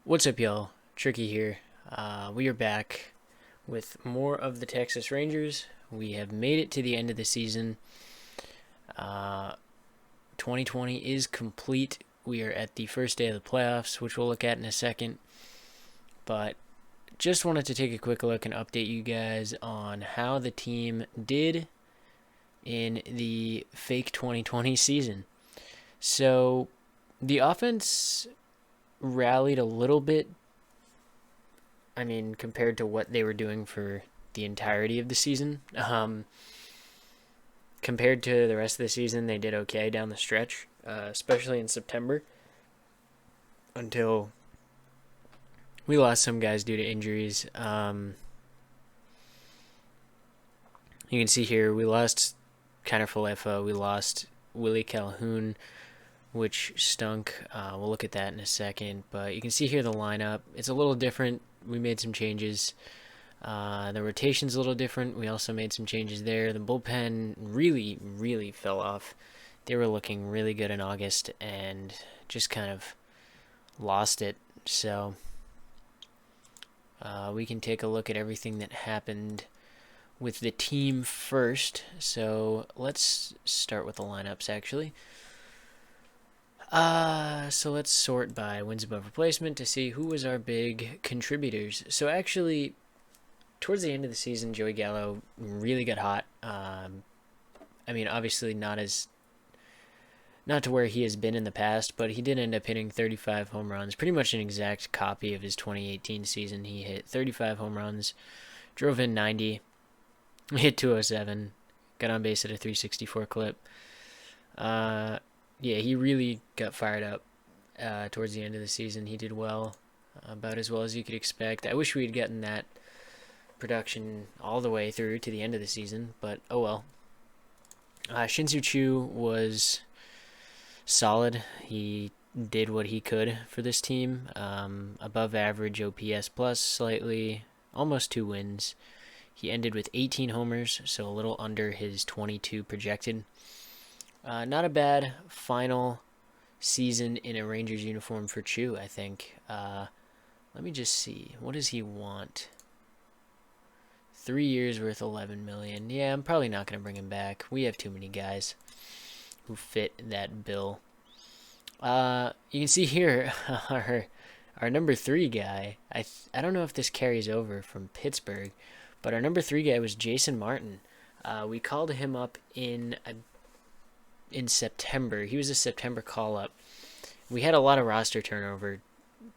What's up, y'all? Tricky here. We are back with more of the Texas Rangers. We have made it to the end of the season. Uh, 2020 is complete. We are at the first day of the playoffs, which we'll look at in a second. But just wanted to take a quick look and update you guys on how the team did in the fake 2020 season. So, the offense rallied a little bit. I mean, compared to what they were doing for the entirety of the season. Compared to the rest of the season, they did okay down the stretch, especially in September, until we lost some guys due to injuries. You can see here we lost Kiner Falefa, we lost Willie Calhoun, which stunk. We'll look at that in a second, but you can see here the lineup. It's a little different. We made some changes. The rotation's a little different. We also made some changes there. The bullpen really, really fell off. They were looking really good in August and just kind of lost it. So we can take a look at everything that happened with the team first. So let's start with the lineups, actually. So let's sort by wins above replacement to see who was our big contributors. So actually, towards the end of the season, Joey Gallo really got hot. I mean, obviously not to where he has been in the past, but he did end up hitting 35 home runs, pretty much an exact copy of his 2018 season. He hit 35 home runs, drove in 90, hit 207, got on base at a 364 clip. Yeah, he really got fired up towards the end of the season. He did well, about as well as you could expect. I wish we had gotten that production all the way through to the end of the season, but oh well. Shin-Soo Choo was solid. He did what he could for this team. Above average OPS plus slightly, almost 2 wins. He ended with 18 homers, so a little under his 22 projected. Not a bad final season in a Rangers uniform for Chu, I think. Let me just see. What does he want? 3 years worth 11 million. Yeah, I'm probably not going to bring him back. We have too many guys who fit that bill. You can see here our number 3 guy. I don't know if this carries over from Pittsburgh, but our number 3 guy was Jason Martin. We called him up in September. He was a September call up. We had a lot of roster turnover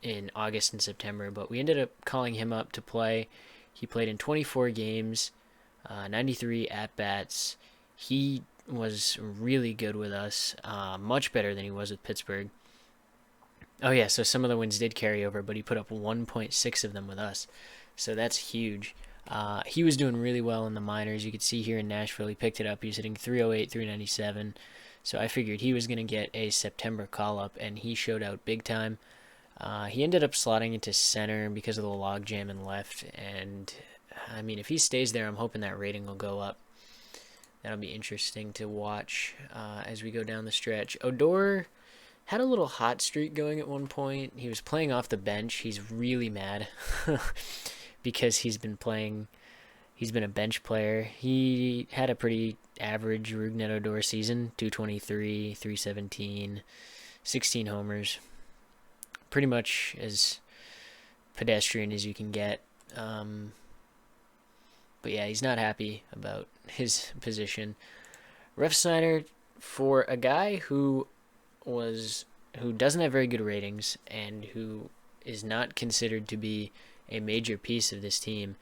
in August and September, but we ended up calling him up to play. He played in 24 games, 93 at bats. He was really good with us, much better than he was with Pittsburgh. Oh yeah, so some of the wins did carry over, but he put up 1.6 of them with us, so that's huge. He was doing really well in the minors. You could see here in Nashville, he picked it up. He was hitting 308, 397. So I figured he was going to get a September call-up, and he showed out big time. He ended up slotting into center because of the logjam in left, and I mean, if he stays there, I'm hoping that rating will go up. That'll be interesting to watch as we go down the stretch. Odor had a little hot streak going at one point. He was playing off the bench. He's really mad because he's been a bench player. He had a pretty average Rougned Odor season, 223, 317, 16 homers. Pretty much as pedestrian as you can get. But yeah, he's not happy about his position. Ref Snyder, for a guy who doesn't have very good ratings and who is not considered to be a major piece of this team,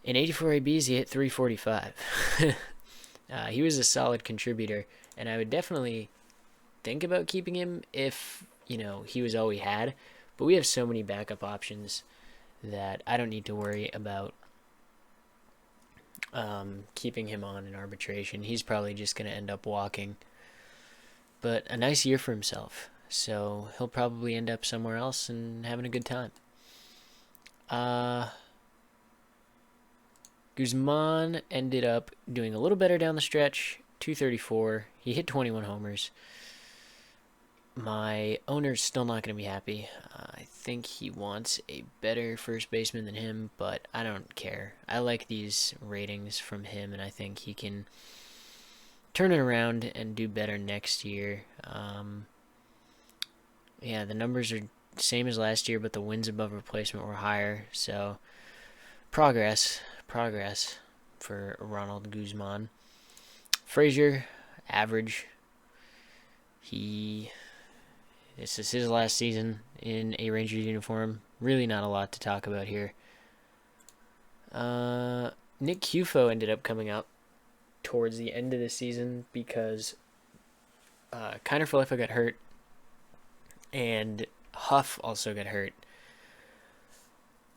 in 84 ABs, he hit 345. He was a solid contributor, and I would definitely think about keeping him if, he was all we had. But we have so many backup options that I don't need to worry about keeping him on in arbitration. He's probably just going to end up walking. But a nice year for himself, so he'll probably end up somewhere else and having a good time. Guzman ended up doing a little better down the stretch, 234. He hit 21 homers. My owner's still not going to be happy. I think he wants a better first baseman than him, but I don't care. I like these ratings from him, and I think he can turn it around and do better next year. Yeah, the numbers are same as last year, but the wins above replacement were higher. So progress for Ronald Guzman. Frazier, average. This is his last season in a Rangers uniform. Really not a lot to talk about here. Nick Cufo ended up coming up towards the end of the season because Kiner Falefa got hurt and Huff also got hurt.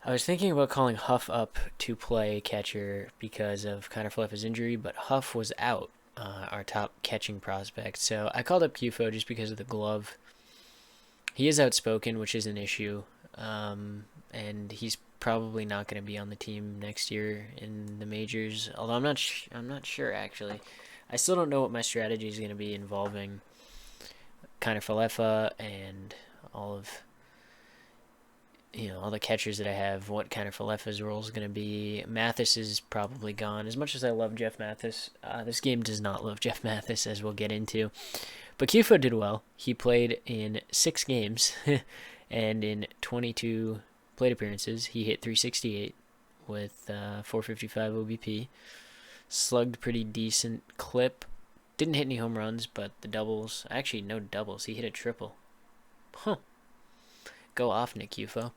I was thinking about calling Huff up to play catcher because of Kiner Falefa's injury, but Huff was out, our top catching prospect. So I called up Cufo just because of the glove. He is outspoken, which is an issue, and he's probably not going to be on the team next year in the majors. Although I'm not sure actually. I still don't know what my strategy is going to be involving Kiner Falefa and all the catchers that I have. What Kiner Falefa's role is going to be. Mathis is probably gone. As much as I love Jeff Mathis, this game does not love Jeff Mathis, as we'll get into. But Cufo did well. He played in 6 games, and in 22 plate appearances, he hit .368 with 455 OBP. Slugged pretty decent clip. Didn't hit any home runs, but the doubles... Actually, no doubles. He hit a triple. Huh. Go off, Nick Cufo.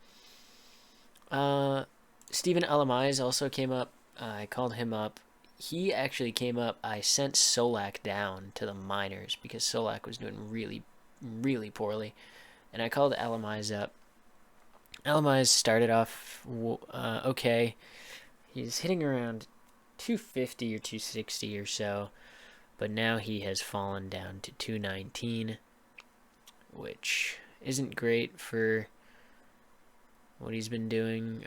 Steven Alamais also came up. I called him up. He actually came up. I sent Solak down to the minors because Solak was doing really, really poorly. And I called Alamais up. Alamais started off okay. He's hitting around 250 or 260 or so. But now he has fallen down to 219, which isn't great for what he's been doing.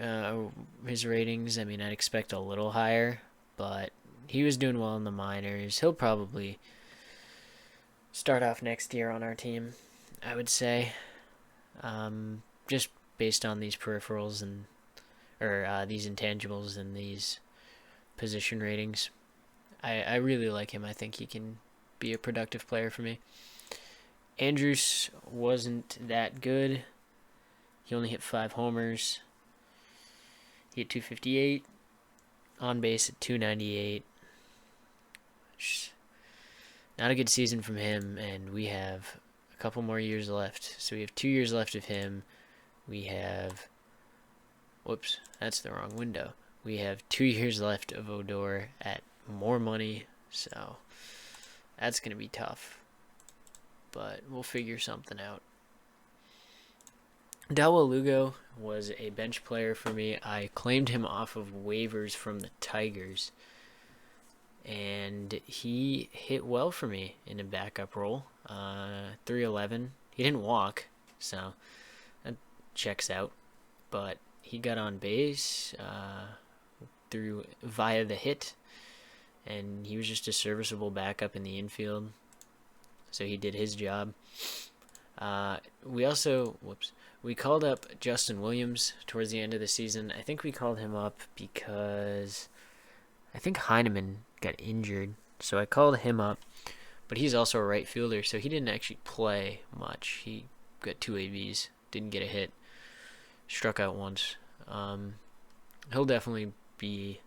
His ratings, I mean, I'd expect a little higher, but he was doing well in the minors. He'll probably start off next year on our team, I would say. Just based on these peripherals or these intangibles and these position ratings. I really like him. I think he can be a productive player for me. Andrews wasn't that good. He only hit 5 homers. He hit 258. On base at 298. Not a good season from him, and we have a couple more years left. So we have 2 years left of him. We have... Whoops, that's the wrong window. We have 2 years left of Odor at more money, so that's going to be tough. But we'll figure something out. Dawa Lugo was a bench player for me. I claimed him off of waivers from the Tigers, and he hit well for me in a backup role. 311. He didn't walk, so that checks out. But he got on base via the hit, and he was just a serviceable backup in the infield. So he did his job. We called up Justin Williams towards the end of the season. I think we called him up because I think Heineman got injured. So I called him up, but he's also a right fielder, so he didn't actually play much. He got 2 ABs, didn't get a hit, struck out once. He'll definitely be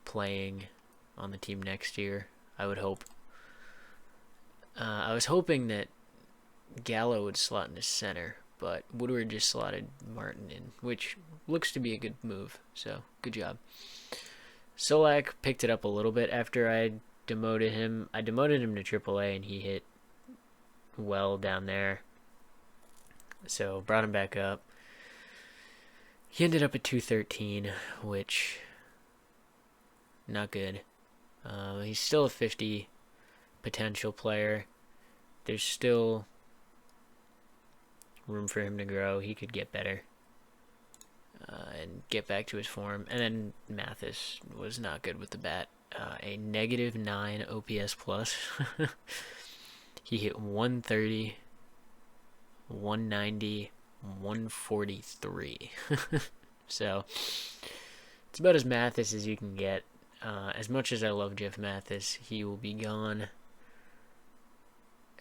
playing on the team next year, I would hope. I was hoping that Gallo would slot into center, but Woodward just slotted Martin in, which looks to be a good move, so good job. Solak picked it up a little bit after I demoted him. I demoted him to AAA, and he hit well down there, so brought him back up. He ended up at 213, which, not good. He's still a 50 potential player. There's still room for him to grow. He could get better and get back to his form. And then Mathis was not good with the bat. A -9 OPS plus. He hit 130 190, 143. So it's about as Mathis as you can get. As much as I love Jeff Mathis, he will be gone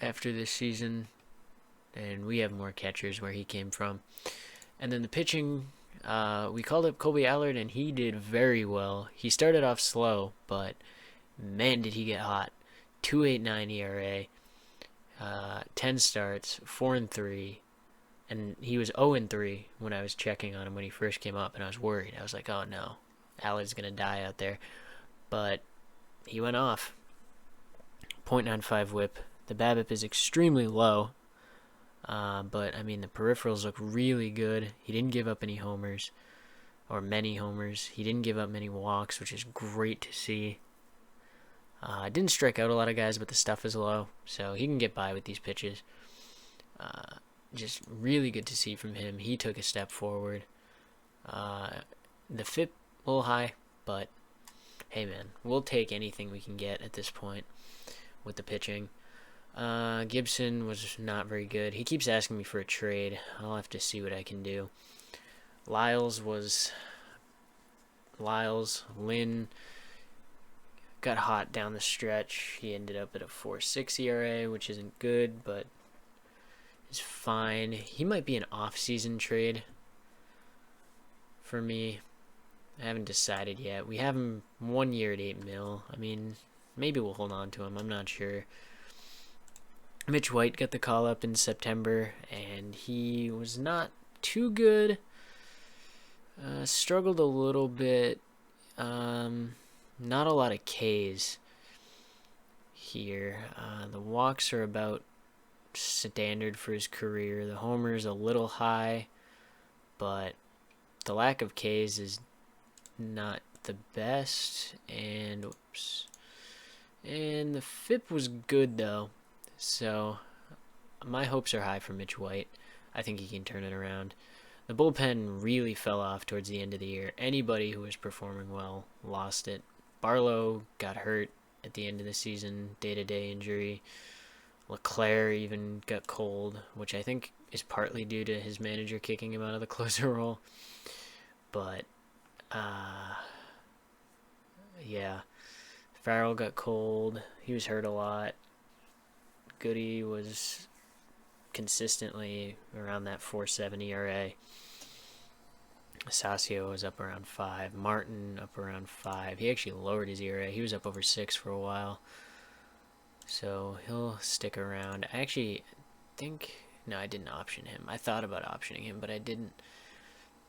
after this season, and we have more catchers where he came from. And then the pitching, we called up Colby Allard, and he did very well. He started off slow, but man, did he get hot. 2.89 ERA, 10 starts, 4-3, and he was 0-3 when I was checking on him when he first came up, and I was worried. I was like, oh no, Allard's going to die out there. But he went off. 0.95 whip. The BABIP is extremely low. But, I mean, the peripherals look really good. He didn't give up any homers, or many homers. He didn't give up many walks, which is great to see. Didn't strike out a lot of guys, but the stuff is low, so he can get by with these pitches. Just really good to see from him. He took a step forward. The FIP a little high, but hey man, we'll take anything we can get at this point with the pitching. Gibson was not very good. He keeps asking me for a trade. I'll have to see what I can do. Lynn got hot down the stretch. He ended up at a 4.6 ERA, which isn't good, but is fine. He might be an off-season trade for me. I haven't decided yet. We have him 1 year at $8 million. I mean, maybe we'll hold on to him. I'm not sure. Mitch White got the call up in September, and he was not too good. Struggled a little bit. Not a lot of Ks here. The walks are about standard for his career. The homers a little high, but the lack of Ks is not the best. And the FIP was good though, so my hopes are high for Mitch White. I think he can turn it around. The bullpen really fell off towards the end of the year. Anybody who was performing well lost it. Barlow got hurt at the end of the season, day-to-day injury. LeClaire even got cold, which I think is partly due to his manager kicking him out of the closer role. But, yeah. Farrell got cold. He was hurt a lot. Goody was consistently around that 4.7 ERA. Sacio was up around 5. Martin up around 5. He actually lowered his ERA. He was up over 6 for a while. So he'll stick around. I actually think... No, I didn't option him. I thought about optioning him, but I didn't.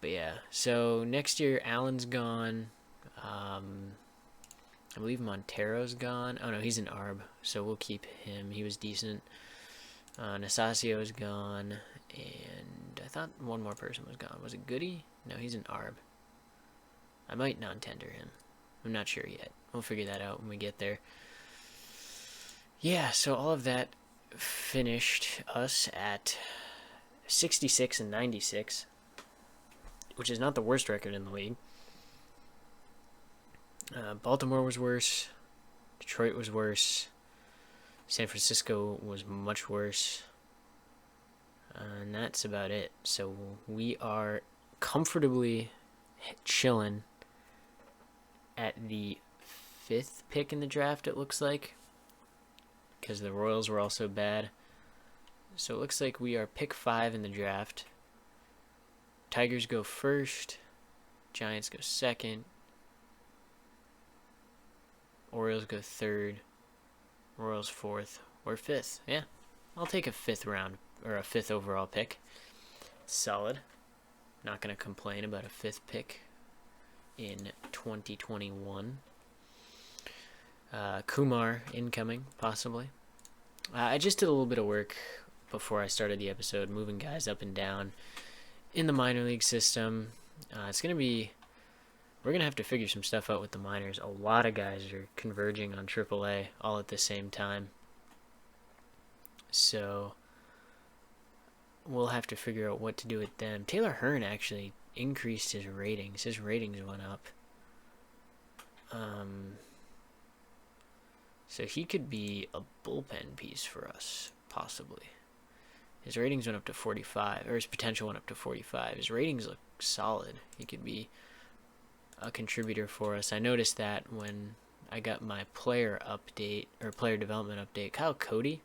But yeah. So next year, Allen's gone. I believe Montero's gone. Oh no, he's an ARB. So we'll keep him. He was decent. Nasacio's gone. And I thought one more person was gone. Was it Goody? No, he's an ARB. I might non-tender him. I'm not sure yet. We'll figure that out when we get there. Yeah, so all of that finished us at 66-96, which is not the worst record in the league. Baltimore was worse. Detroit was worse. San Francisco was much worse. And that's about it. So we are comfortably chilling at the 5th pick in the draft, it looks like, because the Royals were also bad. So it looks like we are pick 5 in the draft. Tigers go first. Giants go second. Orioles go third. Royals 4th. Or 5th. Yeah, I'll take a 5th round, or a 5th overall pick. Solid. Not going to complain about a 5th pick in 2021. Kumar incoming, possibly. I just did a little bit of work before I started the episode, moving guys up and down in the minor league system. It's going to be... We're going to have to figure some stuff out with the minors. A lot of guys are converging on AAA all at the same time. So we'll have to figure out what to do with them. Taylor Hearn actually increased his ratings. His ratings went up. So he could be a bullpen piece for us, possibly. His ratings went up to 45, or his potential went up to 45. His ratings look solid. He could be a contributor for us. I noticed that when I got my player update, or player development update. Kyle Cody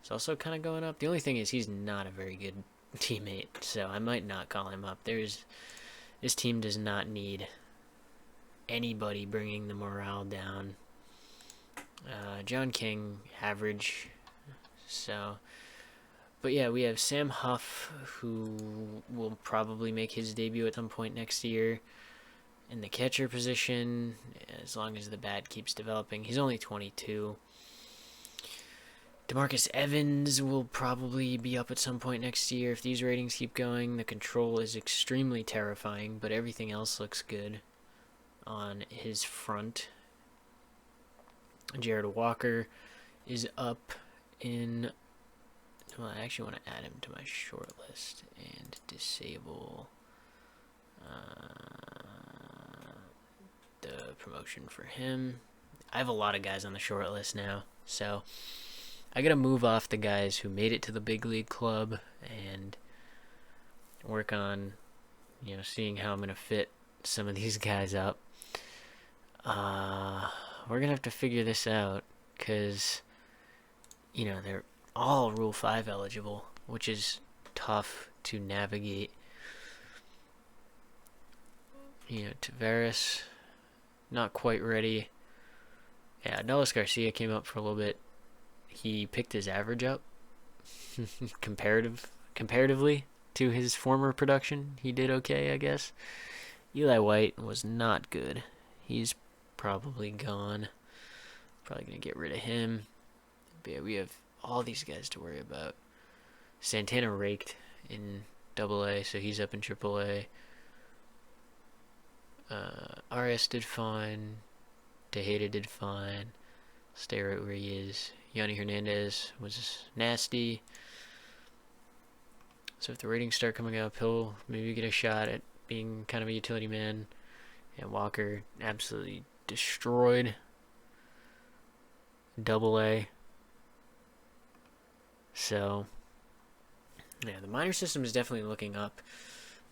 is also kind of going up. The only thing is he's not a very good teammate, so I might not call him up. This team does not need anybody bringing the morale down. John King, average. So, but yeah, we have Sam Huff, who will probably make his debut at some point next year in the catcher position, as long as the bat keeps developing. He's only 22. DeMarcus Evans will probably be up at some point next year if these ratings keep going. The control is extremely terrifying, but everything else looks good on his front. Jared Walker is up in... Well, I actually want to add him to my short list and disable the promotion for him. I have a lot of guys on the short list now, so I gotta move off the guys who made it to the big league club and work on, seeing how I'm gonna fit some of these guys up. We're gonna have to figure this out, because they're all Rule 5 eligible, which is tough to navigate. Tavares, not quite ready. Yeah, Nellis Garcia came up for a little bit. He picked his average up comparatively to his former production. He did okay, I guess. Eli White was not good. He's probably gone. Probably going to get rid of him. But yeah, we have all these guys to worry about. Santana raked in AA, so he's up in AAA. RS did fine. Tejeda did fine. Stay right where he is. Yanni Hernandez was nasty. So if the ratings start coming up, he'll maybe get a shot at being kind of a utility man. And Walker absolutely destroyed AA. So, yeah, the minor system is definitely looking up.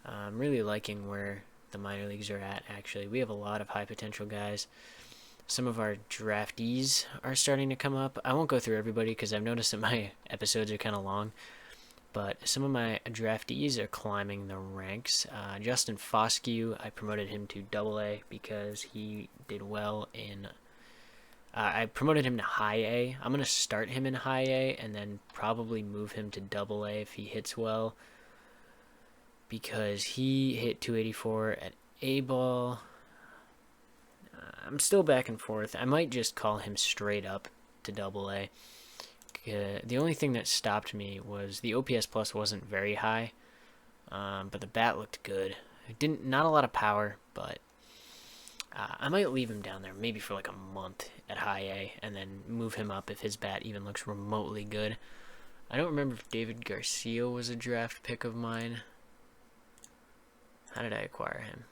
I'm really liking where the minor leagues are at, actually. We have a lot of high potential guys. Some of our draftees are starting to come up. I won't go through everybody because I've noticed that my episodes are kind of long. But some of my draftees are climbing the ranks. Justin Foskey, I promoted him to AA because he did well in... I promoted him to High A. I'm going to start him in High A and then probably move him to AA if he hits well, because he hit 284 at A-ball. I'm still back and forth. I might just call him straight up to AA. The only thing that stopped me was the OPS plus wasn't very high, but the bat looked good. Not a lot of power, but I might leave him down there maybe for like a month at High A and then move him up if his bat even looks remotely good. I don't remember if David Garcia was a draft pick of mine. How did I acquire him?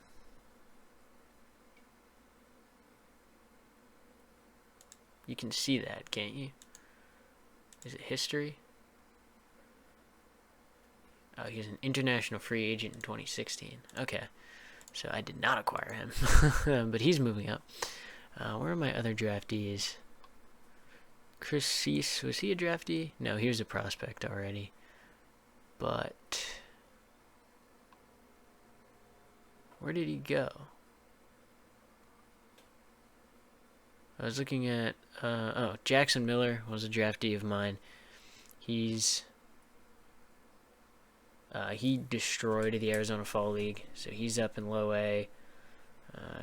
You can see that, can't you? Is it history? Oh, he's an international free agent in 2016. Okay. So I did not acquire him. But he's moving up. Where are my other draftees? Chris Cease, was he a draftee? No, he was a prospect already. But where did he go? I was looking at... Jackson Miller was a draftee of mine. He destroyed the Arizona Fall League, so he's up in Low A.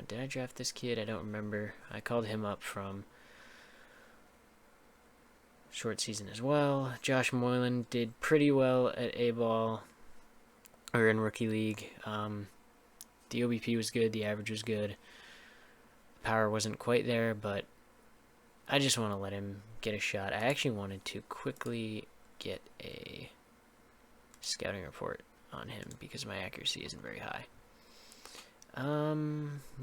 Did I draft this kid? I don't remember. I called him up from short season as well. Josh Moylan did pretty well at A-ball, or in Rookie League. The OBP was good, the average was good. Power wasn't quite there, but I just want to let him get a shot. I actually wanted to quickly get a scouting report on him because my accuracy isn't very high.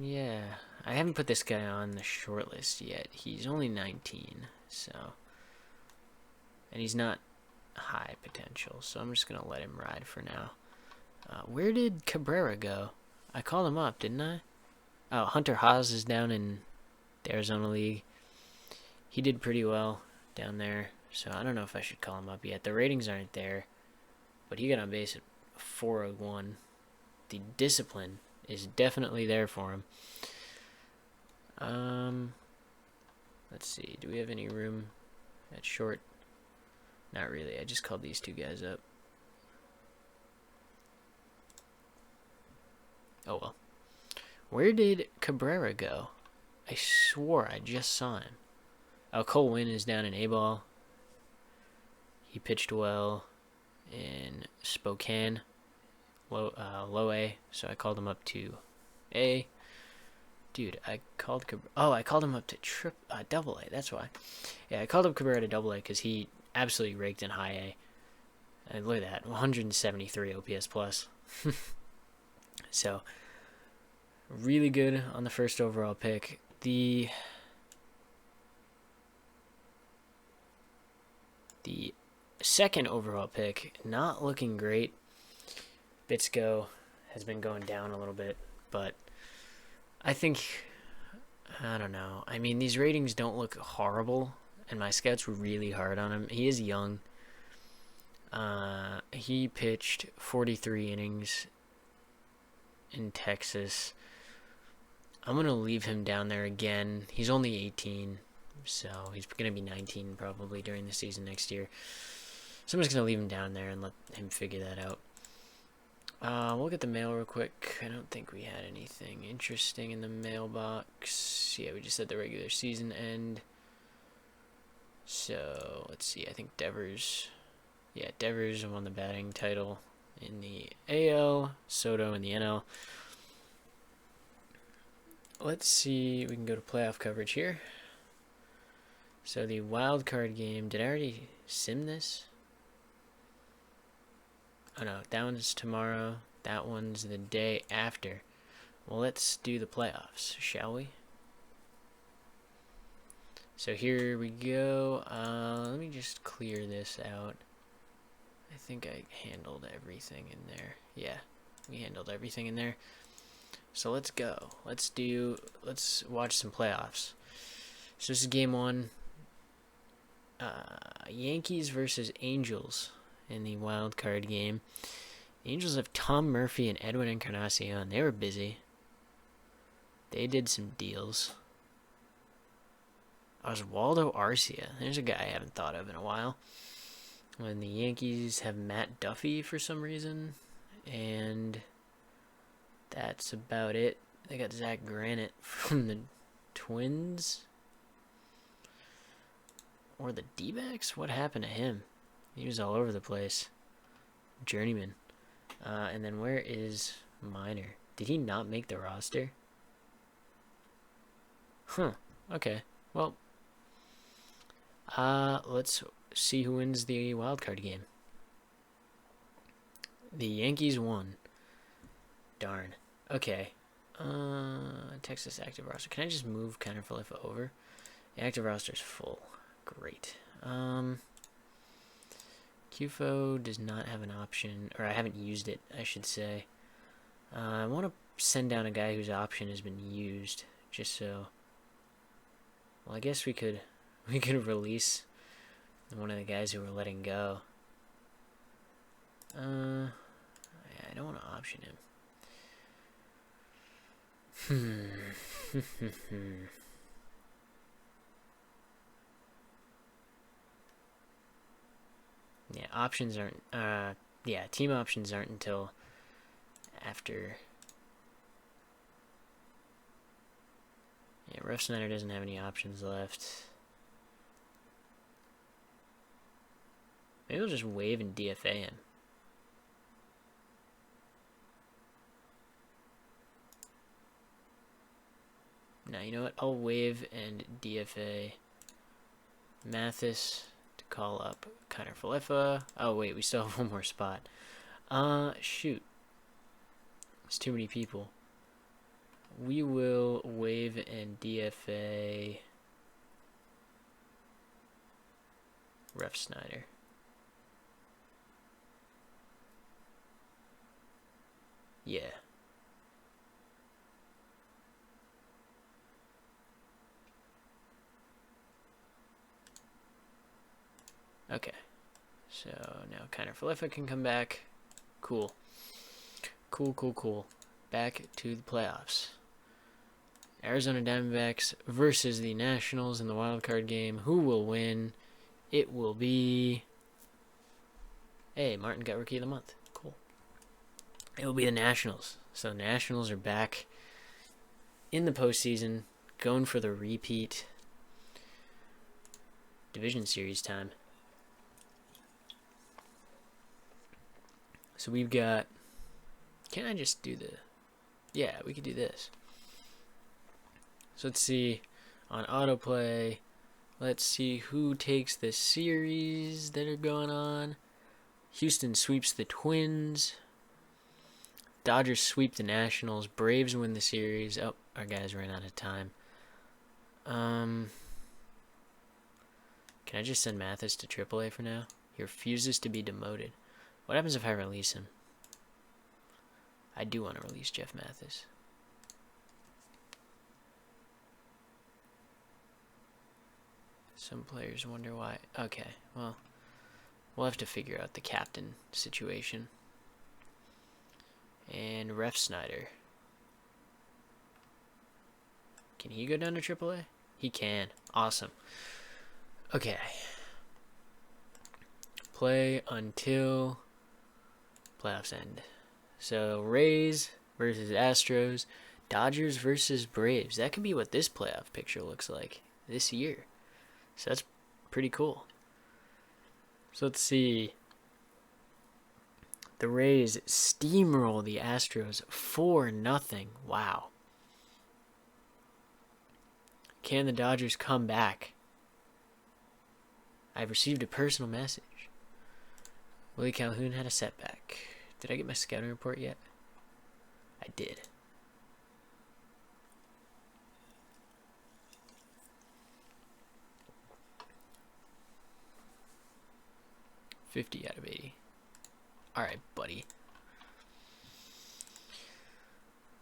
Yeah, I haven't put this guy on the short list yet. He's only 19, so, and he's not high potential, so I'm just going to let him ride for now. Where did Cabrera go? I called him up, didn't I? Oh, Hunter Haas is down in the Arizona League. He did pretty well down there, so I don't know if I should call him up yet. The ratings aren't there, but he got on base at 401. The discipline is definitely there for him. Let's see. Do we have any room at short? Not really. I just called these two guys up. Oh well. Where did Cabrera go? I swore I just saw him. Oh, Cole Winn is down in A-ball. He pitched well in Spokane, low A, so I called him up to A. Dude, I called Cabrera. Oh, I called him up to double A. That's why. Yeah, I called up Cabrera to double A because he absolutely raked in high A. And look at that, 173 OPS plus. So, really good on the first overall pick. The second overall pick, not looking great. Bitsko has been going down a little bit, but I think, I don't know. I mean, these ratings don't look horrible, and my scouts were really hard on him. He is young. He pitched 43 innings in Texas. I'm going to leave him down there again. He's only 18, so he's going to be 19 probably during the season next year. So I'm just going to leave him down there and let him figure that out. We'll get the mail real quick. I don't think we had anything interesting in the mailbox. Yeah, we just had the regular season end. So, let's see. I think Devers. Yeah, Devers won the batting title in the AL. Soto in the NL. Let's see. We can go to playoff coverage here. So, the wild card game. Did I already sim this? Oh no, that one's tomorrow. That one's the day after. Well, let's do the playoffs, shall we? So here we go. Let me just clear this out. I think I handled everything in there. Yeah, we handled everything in there. So let's go. Let's watch some playoffs. So this is game one. Yankees versus Angels in the wild card game. The Angels have Tom Murphy and Edwin Encarnacion. They were busy. They did some deals. Oswaldo Arcia. There's a guy I haven't thought of in a while. When the Yankees have Matt Duffy for some reason. And that's about it. They got Zach Granite from the Twins. Or the D-backs? What happened to him? He was all over the place. Journeyman. And then where is Minor? Did he not make the roster? Huh. Okay. Well, let's see who wins the wildcard game. The Yankees won. Darn. Okay. Texas active roster. Can I just move Kiner-Falefa over? The active roster's full. Great. QFO does not have an option, or I haven't used it, I should say. I want to send down a guy whose option has been used, just so. Well, I guess we could release one of the guys who we're letting go. Yeah, I don't want to option him. Yeah, options aren't, yeah, team options aren't until after. Yeah, Rough Snyder doesn't have any options left. Maybe we'll just waive and DFA him. Now, you know what? I'll waive and DFA Mathis to call up Kiner-Falefa. Oh, wait, we still have one more spot. Shoot. There's too many people. We will waive and DFA Rough Snyder. Yeah. Okay. So now Kiner Falefa can come back. Cool. Cool. Back to the playoffs. Arizona Diamondbacks versus the Nationals in the wild card game. Who will win? It will be... Hey, Martin got Rookie of the Month. Cool. It will be the Nationals. So the Nationals are back in the postseason, going for the repeat. Division Series time. So we've got... Can I just do the... Yeah, we could do this. So let's see. On autoplay, let's see who takes the series that are going on. Houston sweeps the Twins. Dodgers sweep the Nationals. Braves win the series. Oh, our guys ran out of time. Can I just send Mathis to AAA for now? He refuses to be demoted. What happens if I release him? I do want to release Jeff Mathis. Some players wonder why. Okay, well, we'll have to figure out the captain situation. And Ref Snyder. Can he go down to AAA? He can. Awesome. Okay. Play until playoffs end. So Rays versus Astros, Dodgers versus Braves. That could be what this playoff picture looks like this year. So that's pretty cool. So let's see. The Rays steamroll the Astros 4-0. Wow. Can the Dodgers come back? I've received a personal message. Willie Calhoun had a setback. Did I get my scouting report yet? I did. $50 out of 80. Alright, buddy.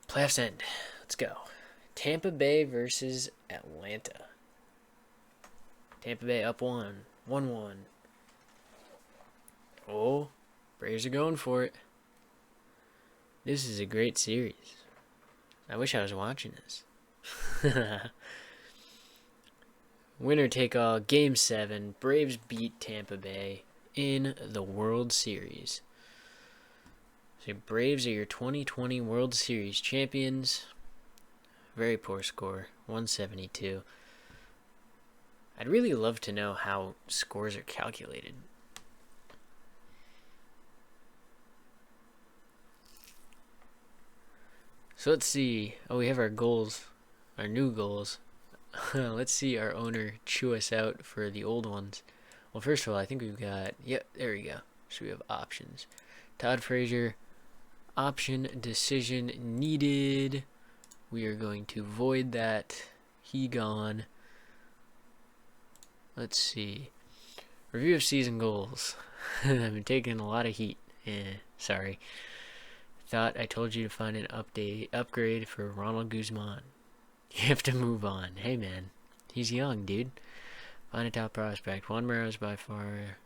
Playoffs end. Let's go. Tampa Bay versus Atlanta. Tampa Bay up 1. 1-1. Oh, Braves are going for it. This is a great series. I wish I was watching this. Winner take all, Game 7. Braves beat Tampa Bay in the World Series. So Braves are your 2020 World Series champions. Very poor score, 172. I'd really love to know how scores are calculated. So let's see. Oh, we have our goals, our new goals. Let's see our owner chew us out for the old ones. Well, first of all, I think we've got... Yep, there we go. So we have options. Todd Frazier, option decision needed. We are going to void that. He gone. Let's see. Review of season goals. I've been taking a lot of heat. Sorry. Thought I told you to find an upgrade for Ronald Guzman. You have to move on. Hey man, he's young, dude. Find a top prospect. Juan Morales by far.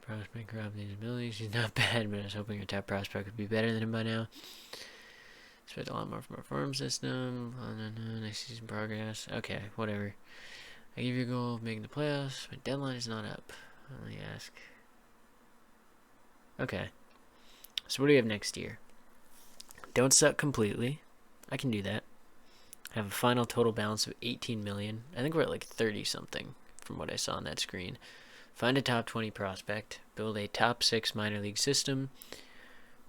Prospect robbed his abilities. He's not bad, but I was hoping your top prospect would be better than him by now. Expect a lot more from our farm system. Next season progress. Okay, whatever. I give you a goal of making the playoffs. My deadline is not up. Let me ask. Okay. So what do we have next year? Don't suck completely. I can do that. Have a final total balance of 18 million. I think we're at like 30 something from what I saw on that screen. Find a top 20 prospect. Build a top 6 minor league system.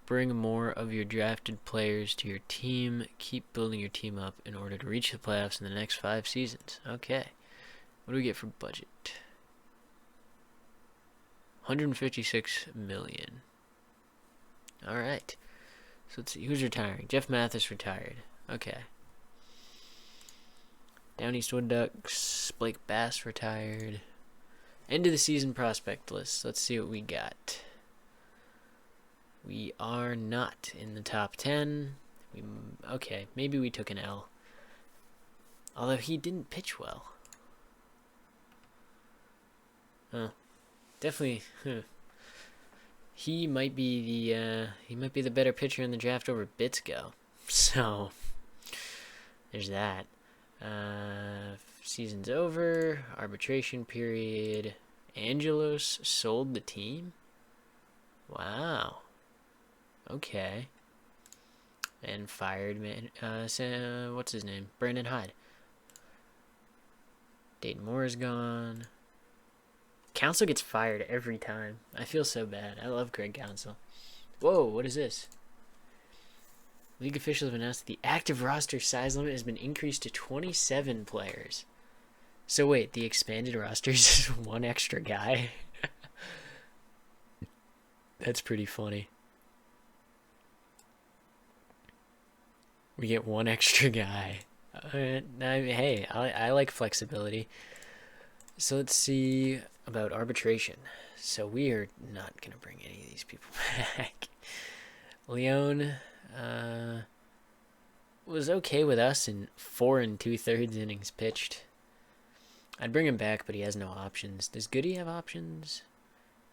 Bring more of your drafted players to your team. Keep building your team up in order to reach the playoffs in the next 5 seasons. Okay. What do we get for budget? 156 million. Alright. So let's see. Who's retiring? Jeff Mathis retired. Okay. Down East Wood Ducks. Blake Bass retired. End of the season prospect list. Let's see what we got. We are not in the top 10. Okay, maybe we took an L. Although he didn't pitch well. Definitely. He might be the better pitcher in the draft over Bitsko. So there's that. Season's over. Arbitration period. Angelos sold the team. Wow. Okay. And fired what's his name? Brandon Hyde. Dayton Moore is gone. Council gets fired every time. I feel so bad. I love Craig Council. Whoa, what is this? League officials have announced that the active roster size limit has been increased to 27 players. So wait, the expanded roster is just one extra guy? That's pretty funny. We get one extra guy. Hey, I like flexibility. So let's see about arbitration. So we are not going to bring any of these people back. Leon was okay with us in 4 2/3 innings pitched. I'd bring him back, but he has no options. Does Goody have options?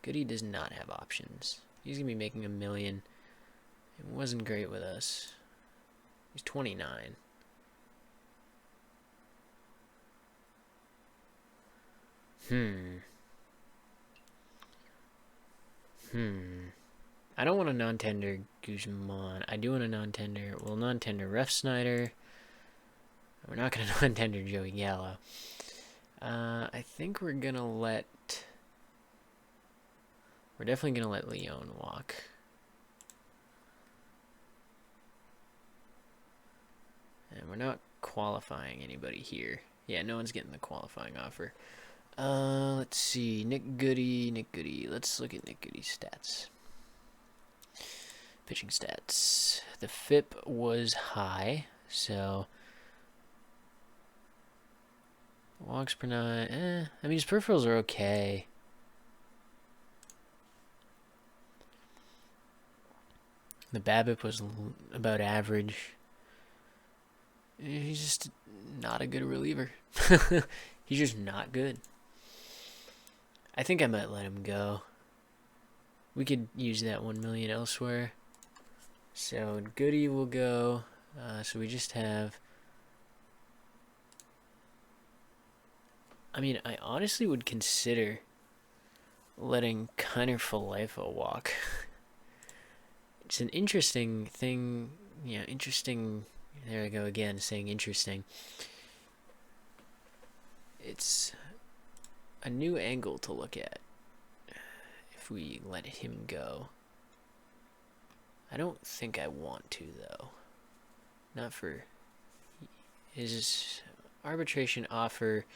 Goody does not have options. He's going to be making $1 million. It wasn't great with us. He's 29. I don't want a non-tender Guzman. I do want a non-tender. Well, non-tender Ref Snyder. We're not going to non-tender Joey Gallo. I think we're going to let... We're definitely going to let Leon walk. And we're not qualifying anybody here. Yeah, no one's getting the qualifying offer. Let's see. Nick Goody. Let's look at Nick Goody's stats. Pitching stats. The FIP was high, so... Walks per nine. I mean, his peripherals are okay. The BABIP was about average. He's just not a good reliever. He's just not good. I think I might let him go. We could use that $1 million elsewhere. So Goody will go. So we just have... I mean, I honestly would consider letting Kiner Falefa walk. It's an interesting thing. Yeah, interesting. There I go again, saying interesting. It's a new angle to look at if we let him go. I don't think I want to, though. Not for his arbitration offer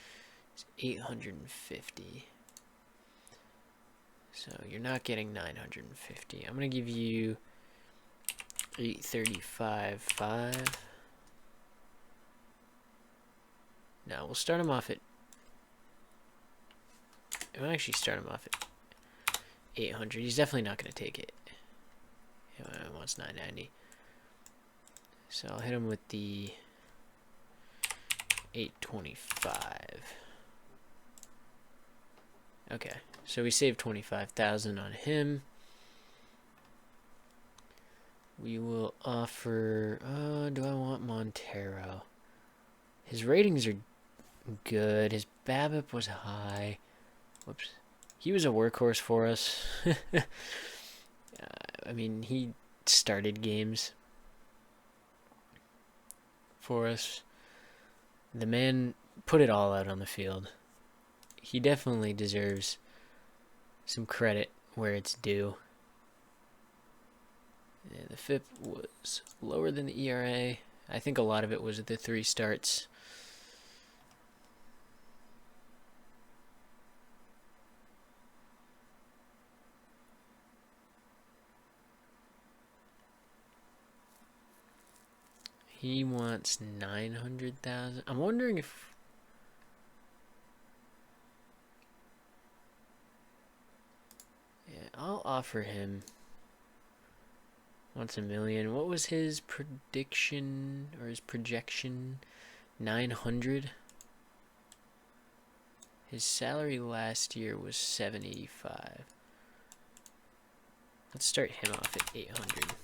is $850. So you're not getting $950. I'm gonna give you $835.5. No, we'll start him off at... We'll actually start him off at 800. He's definitely not going to take it. He wants 990. So I'll hit him with the 825. Okay, so we saved 25,000 on him. We will offer... do I want Montero? His ratings are good. His BABIP was high. Whoops. He was a workhorse for us. I mean, he started games for us. The man put it all out on the field. He definitely deserves some credit where it's due. Yeah, the FIP was lower than the ERA. I think a lot of it was at the 3 starts. He wants 900,000. I'm wondering if... Yeah, I'll offer him Wants $1 million. What was his prediction or his projection? 900. His salary last year was $785. Let's start him off at 800.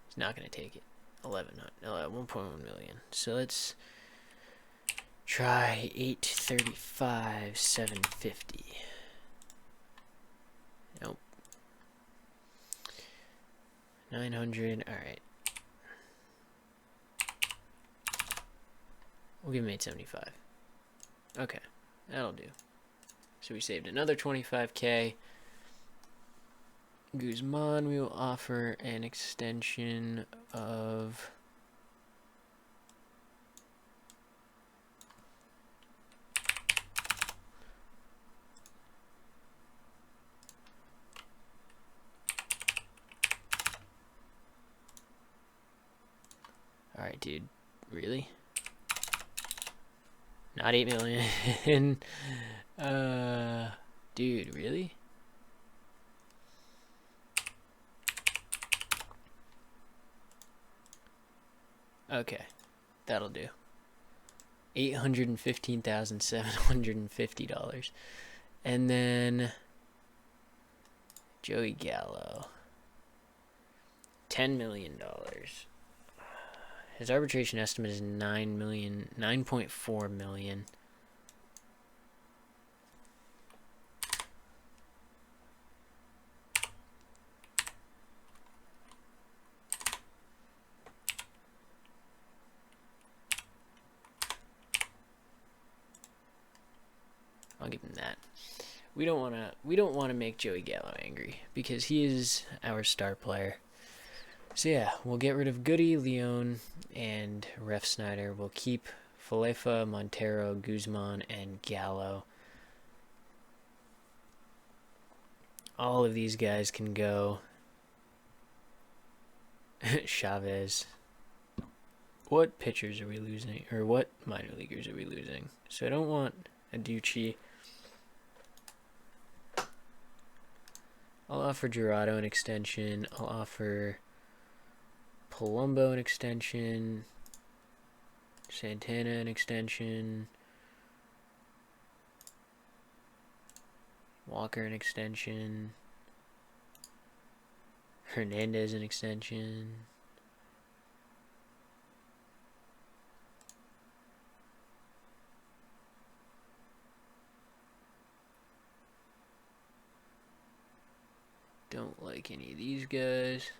He's not gonna take it. 1.1 million. So let's try 835, 750. Nope. 900. All right. We'll give him 875. Okay, that'll do. So we saved another 25K. Guzman, we will offer an extension of Alright, dude. Really? Not 8 million. Dude, really? Okay, that'll do. $815,750. And then Joey Gallo. $10 million. His arbitration estimate is 9.4 million. I'll give him that. We don't want to make Joey Gallo angry because he is our star player. So yeah, we'll get rid of Goody, Leon, and Ref Snyder. We'll keep Falefa, Montero, Guzman, and Gallo. All of these guys can go. Chavez. What pitchers are we losing? Or what minor leaguers are we losing? So I don't want Aducci. I'll offer Jurado an extension. I'll offer Palumbo an extension. Santana an extension. Walker an extension. Hernandez an extension. Don't like any of these guys.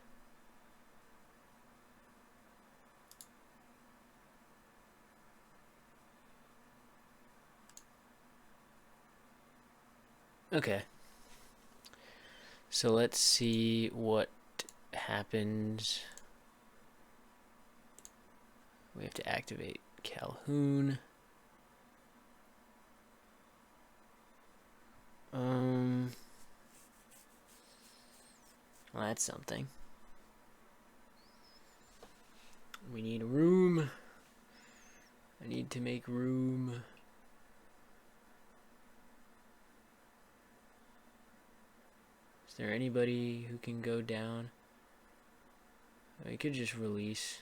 Okay. So let's see what happens. We have to activate Calhoun. Well, that's something. We need room. I need to make room. Is there anybody who can go down? We could just release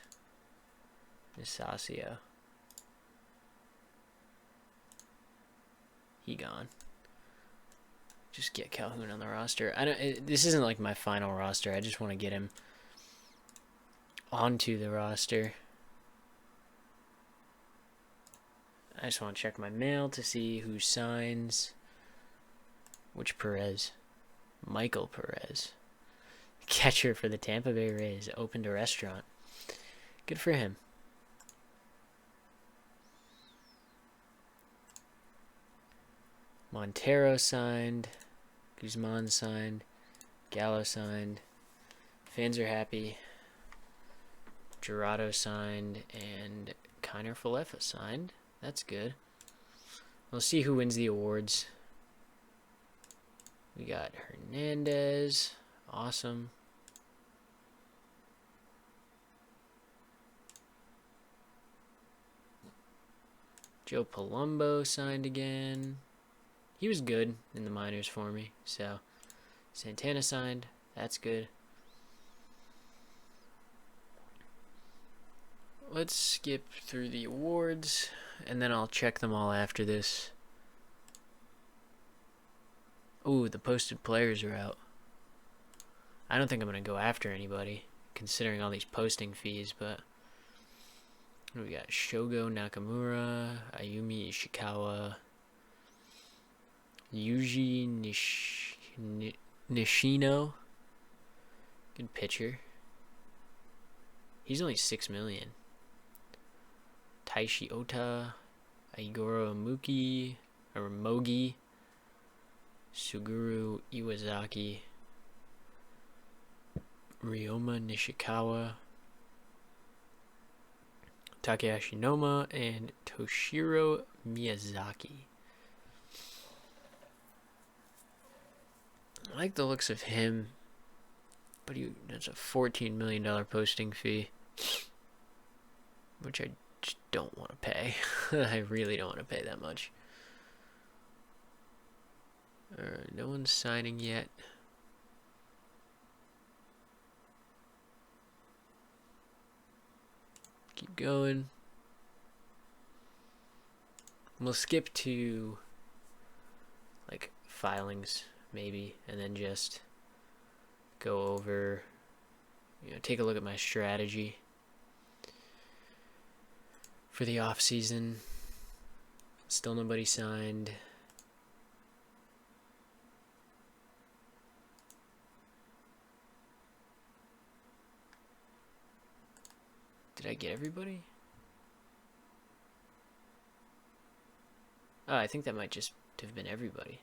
Nisasio. He gone. Just get Calhoun on the roster. This isn't like my final roster. I just want to get him onto the roster. I just want to check my mail to see who signs. Which Perez? Michael Perez. Catcher for the Tampa Bay Rays. Opened a restaurant. Good for him. Montero signed. Guzman signed. Gallo signed. Fans are happy. Jurado signed. And Kiner Falefa signed. That's good. We'll see who wins the awards. We got Hernandez. Awesome. Joe Palumbo signed again. He was good in the minors for me. So, Santana signed. That's good. let's skip through the awards, and then I'll check them all after this. Ooh, the posted players are out. I don't think I'm going to go after anybody, considering all these posting fees, but we got Shogo Nakamura, Ayumi Ishikawa, Yuji Nishino. Good pitcher. He's only 6 million. Taishi Ota, Igoro Mogi, Suguru Iwazaki, Ryoma Nishikawa, Takahashi Noma, and Toshiro Miyazaki. I like the looks of him, but that's a $14 million posting fee, which I just don't want to pay. I really don't want to pay that much. No one's signing yet. Keep going. We'll skip to like filings maybe, and then just go over, take a look at my strategy for the off season. Still nobody signed. Did I get everybody? Oh, I think that might just have been everybody.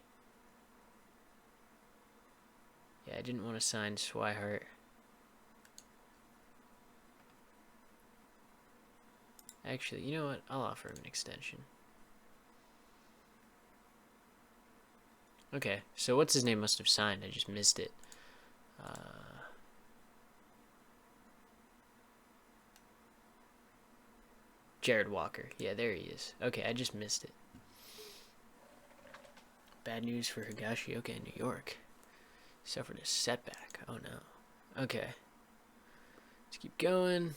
Yeah, I didn't want to sign Swihart. Actually, you know what? I'll offer him an extension. Okay, so what's his name must have signed. I just missed it. Jared Walker. Yeah, there he is. Okay, I just missed it. Bad news for Higashioka in New York. Suffered a setback. Oh no. Okay. Let's keep going.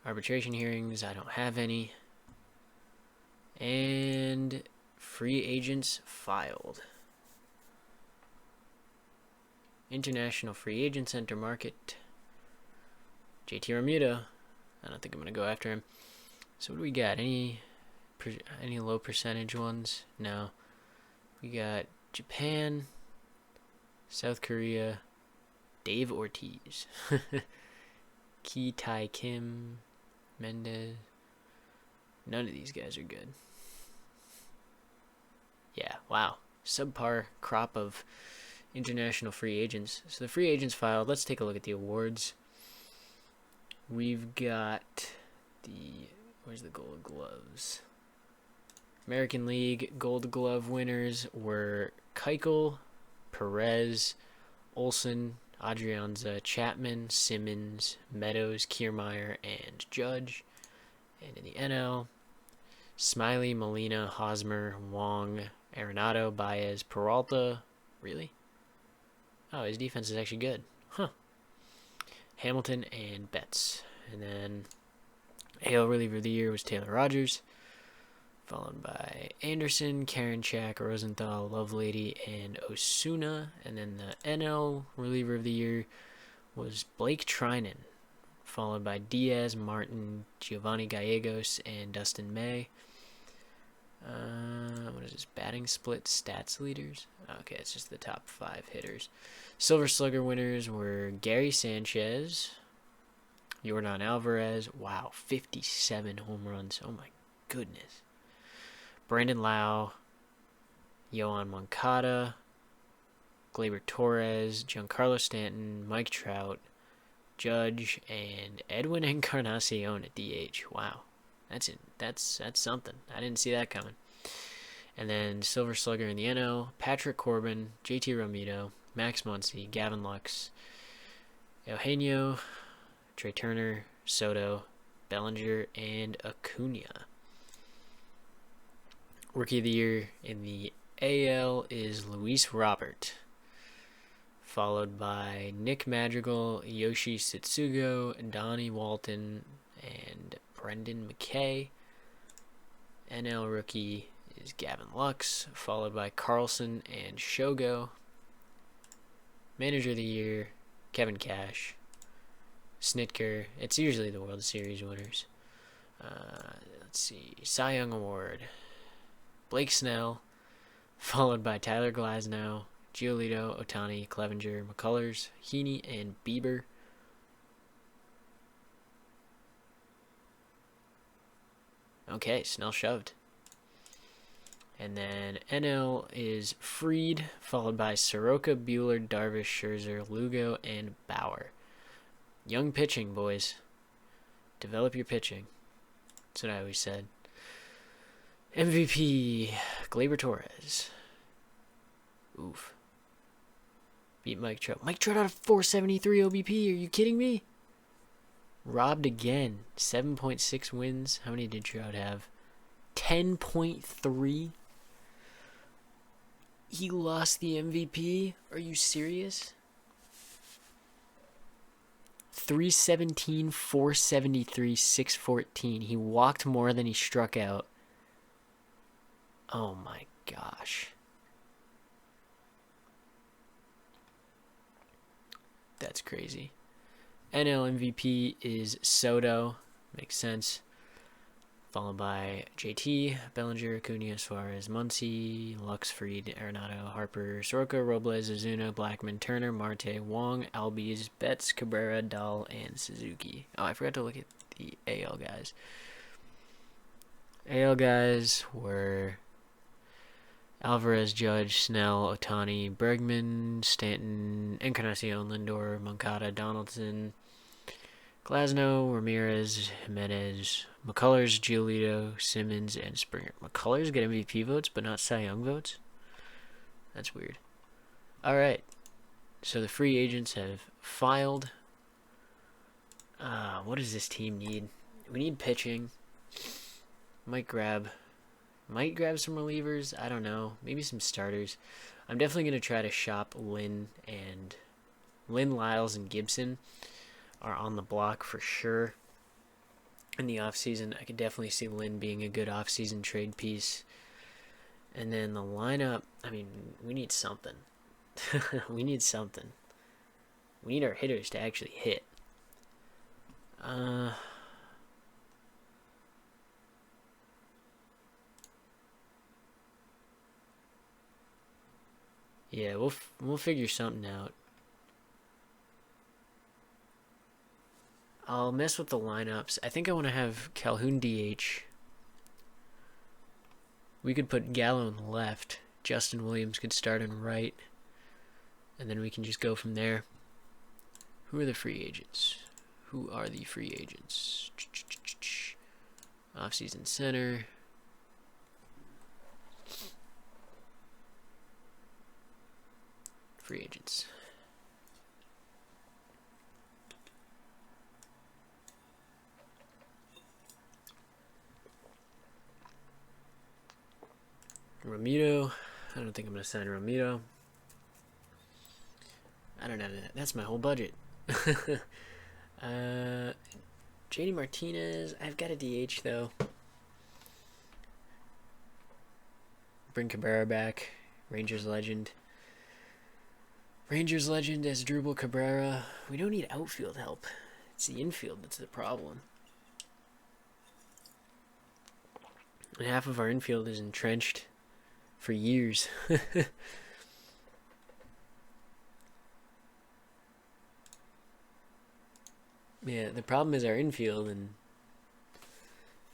Arbitration hearings. I don't have any. And free agents filed. International free agent center market. JT Realmuto. I don't think I'm going to go after him. So what do we got? Any low percentage ones? No. We got Japan, South Korea, Dave Ortiz, Ki Tai Kim, Mendez. None of these guys are good. Yeah, wow. Subpar crop of international free agents. So the free agents filed. Let's take a look at the awards. We've got where's the Gold Gloves? American League Gold Glove winners were Keuchel, Perez, Olsen, Adrianza, Chapman, Simmons, Meadows, Kiermaier, and Judge. And in the NL, Smiley, Molina, Hosmer, Wong, Arenado, Baez, Peralta. Really? Oh, his defense is actually good. Huh. Hamilton and Betts. And then AL reliever of the year was Taylor Rogers, followed by Anderson, Karinchak, Rosenthal, Lovelady, and Osuna. And then the NL reliever of the year was Blake Trinan, followed by Diaz, Martin, Giovanni Gallegos, and Dustin May. What is this? Batting split stats leaders? Okay, it's just the top 5 hitters. Silver Slugger winners were Gary Sanchez, Yordan Alvarez. Wow, 57 home runs. Oh my goodness. Brandon Lau, Yohan Moncada, Gleyber Torres, Giancarlo Stanton, Mike Trout, Judge, and Edwin Encarnacion at DH. Wow. That's something. I didn't see that coming. And then Silver Slugger in the NL, Patrick Corbin, JT Realmuto, Max Muncy, Gavin Lux, Eugenio, Trey Turner, Soto, Bellinger, and Acuna. Rookie of the year in the AL is Luis Robert, followed by Nick Madrigal, Yoshi Tsutsugo, Donnie Walton, and Brendan McKay. NL rookie is Gavin Lux, followed by Carlson and Shogo. Manager of the year, Kevin Cash. Snitker, it's usually the World Series winners. Let's see, Cy Young Award, Blake Snell, followed by Tyler Glasnow, Giolito, Ohtani, Clevenger, McCullers, Heaney, and Bieber. Okay, Snell shoved. And then NL is Fried, followed by Soroka, Bueller, Darvish, Scherzer, Lugo, and Bauer. Young pitching, boys. Develop your pitching. That's what I always said. MVP, Gleyber Torres. Oof. Beat Mike Trout. Mike Trout out of 473 OBP. Are you kidding me? Robbed again. 7.6 wins. How many did Trout have? 10.3. He lost the MVP? Are you serious? 317, 473, 614. He walked more than he struck out. Oh my gosh. That's crazy. NL MVP is Soto. Makes sense. Followed by JT, Bellinger, Acuna, Suarez, Muncy, Lux, Fried, Arenado, Harper, Soroka, Robles, Ozuna, Blackman, Turner, Marte, Wong, Albies, Betts, Cabrera, Dahl, and Suzuki. Oh, I forgot to look at the AL guys. AL guys were Alvarez, Judge, Snell, Ohtani, Bregman, Stanton, Encarnacion, Lindor, Moncada, Donaldson, Glasnow, Ramirez, Jimenez, McCullers, Giolito, Simmons, and Springer. McCullers get MVP votes, but not Cy Young votes? That's weird. All right. So the free agents have filed. What does this team need? We need pitching. Might grab some relievers. I don't know. Maybe some starters. I'm definitely going to try to shop Lynn, Lyles, and Gibson are on the block for sure. In the offseason, I could definitely see Lynn being a good offseason trade piece. And then the lineup, I mean, we need something. We need something. We need our hitters to actually hit. Yeah, we'll figure something out. I'll mess with the lineups. I think I want to have Calhoun DH. We could put Gallo in the left. Justin Williams could start in right. And then we can just go from there. Who are the free agents? Off-season center. Free agents. Ramiro. I don't think I'm going to sign Ramiro. I don't have that. That's my whole budget. JD Martinez. I've got a DH, though. Bring Cabrera back. Rangers legend. As Drupal Cabrera. We don't need outfield help. It's the infield that's the problem. And half of our infield is entrenched for years. Yeah, the problem is our infield, and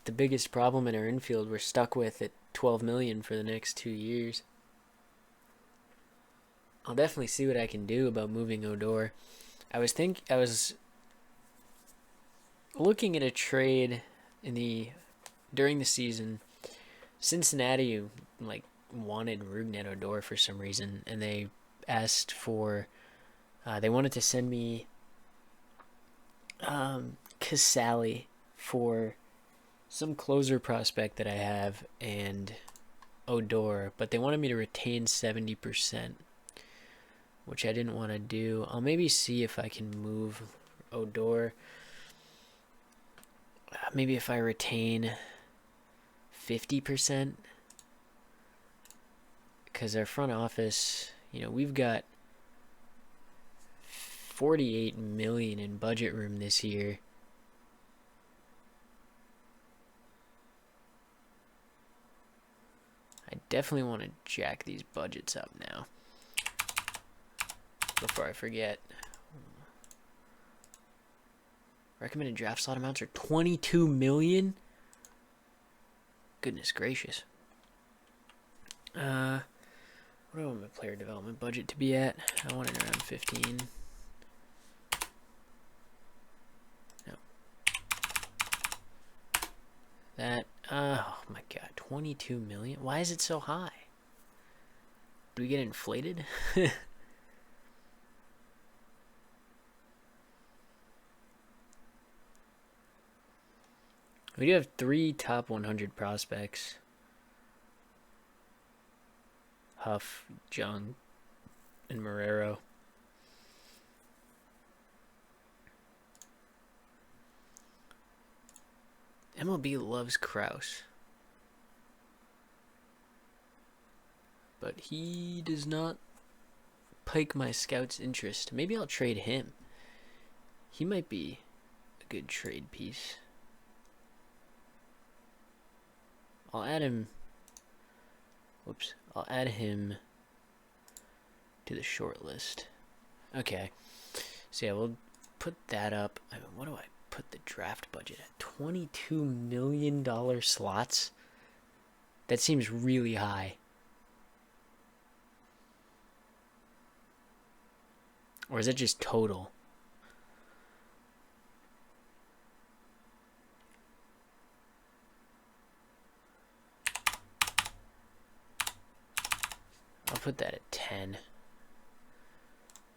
the biggest problem in our infield we're stuck with at $12 million for the next 2 years. I'll definitely see what I can do about moving Odor. I was looking at a trade during the season. Cincinnati wanted Rougned Odor for some reason, and they asked for they wanted to send me Casale for some closer prospect that I have and Odor, but they wanted me to retain 70%, which I didn't want to do. I'll maybe see if I can move Odor. Maybe if I retain 50%, because our front office, we've got 48 million in budget room this year. I definitely want to jack these budgets up now before I forget. Recommended draft slot amounts are 22 million. Goodness gracious. What do I want my player development budget to be at? I want it around 15. No. That, oh my god, 22 million? Why is it so high? Do we get inflated? We do have 3 top 100 prospects. Huff, Jung, and Marrero. MLB loves Kraus. But he does not pique my scout's interest. Maybe I'll trade him. He might be a good trade piece. I'll add him. Whoops. I'll add him to the short list. Okay. So yeah, we'll put that up. I mean, what do I put the draft budget at? $22 million slots? That seems really high. Or is it just total? I'll put that at 10.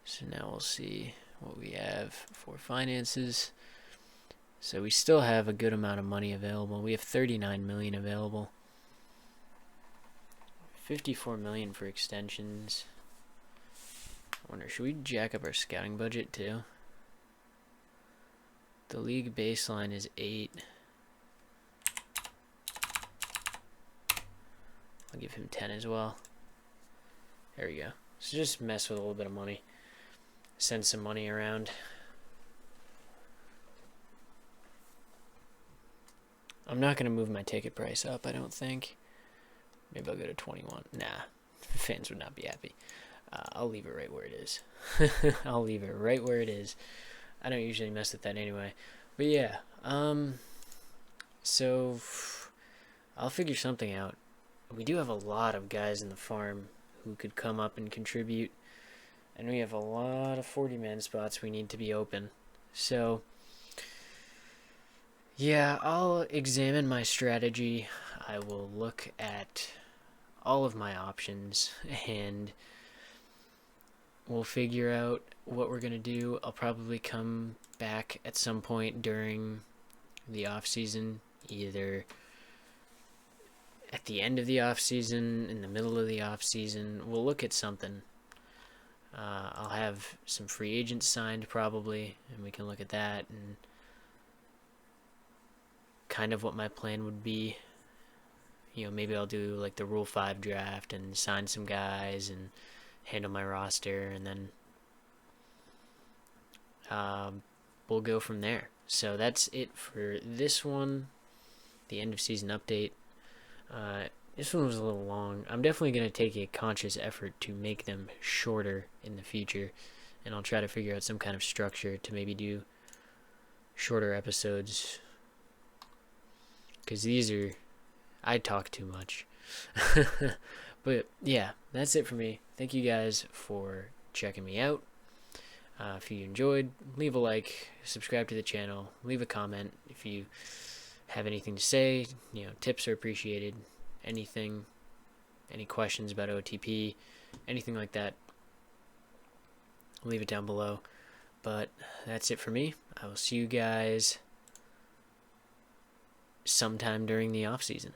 So now we'll see what we have for finances. So we still have a good amount of money available. We have 39 million available. 54 million for extensions. I wonder, should we jack up our scouting budget too? The league baseline is 8. I'll give him 10 as well. There we go. So just mess with a little bit of money. Send some money around. I'm not going to move my ticket price up, I don't think. Maybe I'll go to 21. Nah, fans would not be happy. I'll leave it right where it is. I'll leave it right where it is. I don't usually mess with that anyway. But yeah, so I'll figure something out. We do have a lot of guys in the farm who could come up and contribute, and we have a lot of 40-man spots we need to be open. So yeah, I'll examine my strategy. I will look at all of my options, and we'll figure out what we're going to do. I'll probably come back at some point during the off season, either at the end of the off season, in the middle of the off season. We'll look at something. I'll have some free agents signed probably, and we can look at that and kind of what my plan would be. Maybe I'll do like the Rule 5 draft and sign some guys and handle my roster, and then we'll go from there. So that's it for this one, the end of season update. This one was a little long. I'm definitely going to take a conscious effort to make them shorter in the future, and I'll try to figure out some kind of structure to maybe do shorter episodes, because I talk too much. But yeah, that's it for me. Thank you guys for checking me out. If you enjoyed, leave a like, subscribe to the channel, leave a comment if you have anything to say. Tips are appreciated. Anything, any questions about OTP, anything like that, leave it down below. But that's it for me. I will see you guys sometime during the off season.